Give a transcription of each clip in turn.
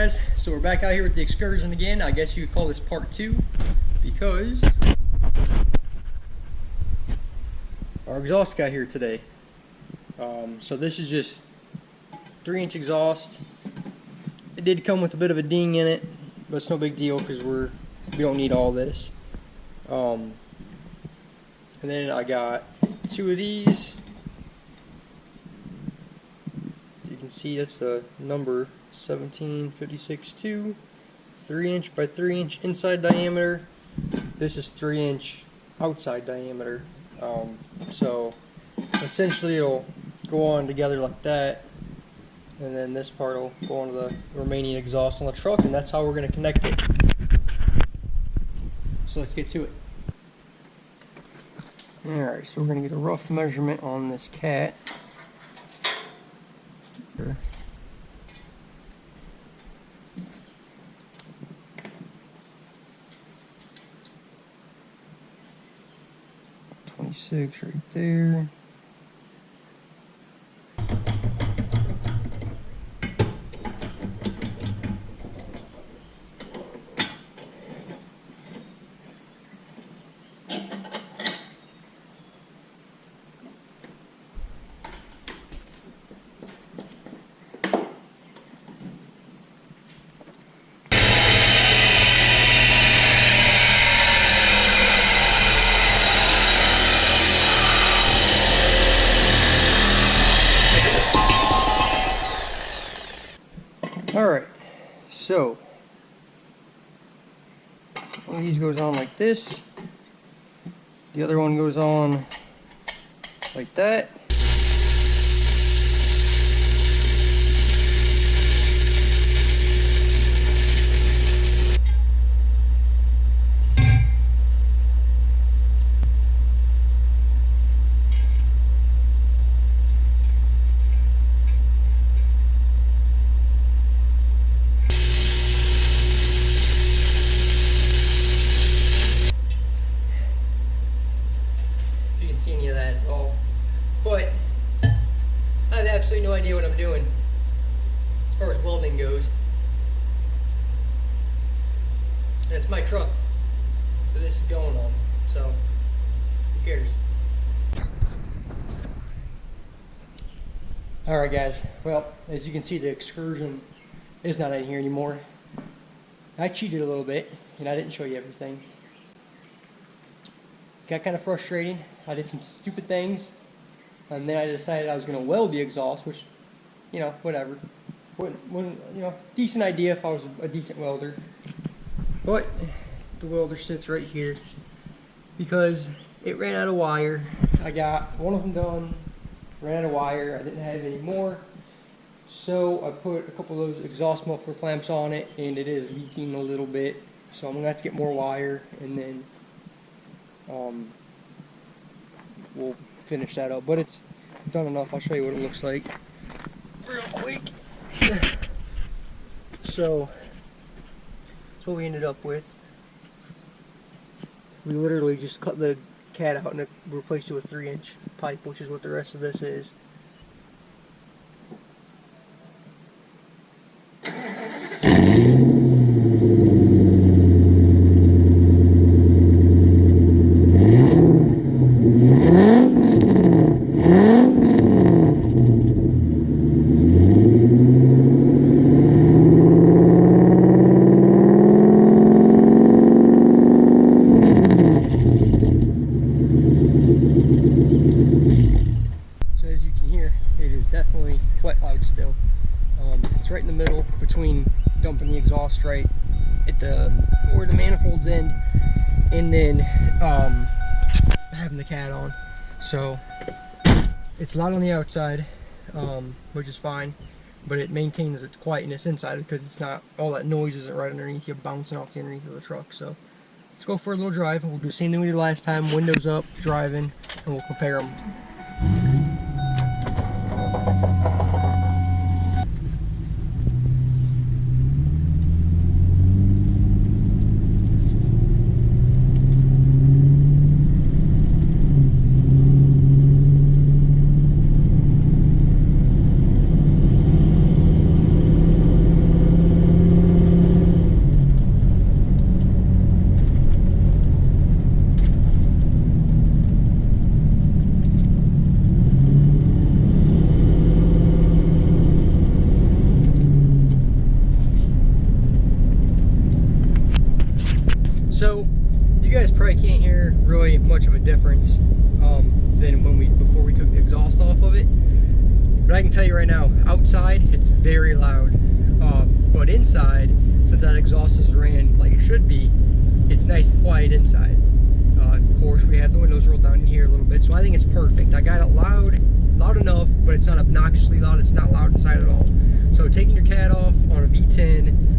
guys, so we're back out here with the Excursion again. I guess you could call this part 2 because our exhaust got here today. So this is just 3-inch exhaust. It did come with a bit of a ding in it, but it's no big deal because we don't need all this. And then I got 2 of these. You can see that's the number 17562, 3-inch by 3-inch inside diameter. This is 3-inch outside diameter. So essentially it'll go on together like that, and then this part will go onto the remaining exhaust on the truck, and that's how we're going to connect it. So let's get to it. Alright, so we're going to get a rough measurement on this cat. Here. 26 right there. Alright, so one of these goes on like this, the other one goes on like that. See any of that at all, but I have absolutely no idea what I'm doing as far as welding goes, and it's my truck that this is going on, so who cares? Alright guys, well, as you can see, the Excursion is not in here anymore. I cheated a little bit and I didn't show you everything. Got kind of frustrating. I did some stupid things, and then I decided I was going to weld the exhaust, which, you know, whatever. You know, decent idea if I was a decent welder. But the welder sits right here because it ran out of wire. I got one of them done, ran out of wire. I didn't have any more, so I put a couple of those exhaust muffler clamps on it, and it is leaking a little bit. So I'm going to have to get more wire, and then we'll finish that up, but it's done enough. I'll show you what it looks like real quick. So that's what we ended up with. We literally just cut the cat out and replaced it with 3-inch pipe, which is what the rest of this is. Definitely wet out still. It's right in the middle between dumping the exhaust right at where the manifold's end, and then having the cat on. So it's a lot on the outside, which is fine, but it maintains its quietness inside because it's not, all that noise isn't right underneath you, bouncing off the underneath of the truck. So let's go for a little drive. We'll do the same thing we did last time, windows up, driving, and we'll compare them. So you guys probably can't hear really much of a difference than before we took the exhaust off of it. But I can tell you right now, outside it's very loud. But inside, since that exhaust is ran like it should be, it's nice and quiet inside. Of course, we have the windows rolled down in here a little bit, so I think it's perfect. I got it loud enough, but it's not obnoxiously loud. It's not loud inside at all. So taking your cat off on a V10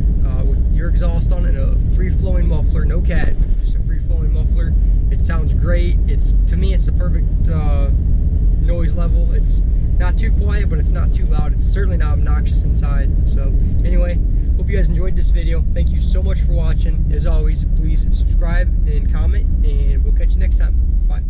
with your exhaust on and a free-flowing muffler, no cat, just a free-flowing muffler, it sounds great. To me, it's the perfect noise level. It's not too quiet, but it's not too loud. It's certainly not obnoxious inside. So anyway, hope you guys enjoyed this video. Thank you so much for watching. As always, please subscribe and comment, and we'll catch you next time. Bye.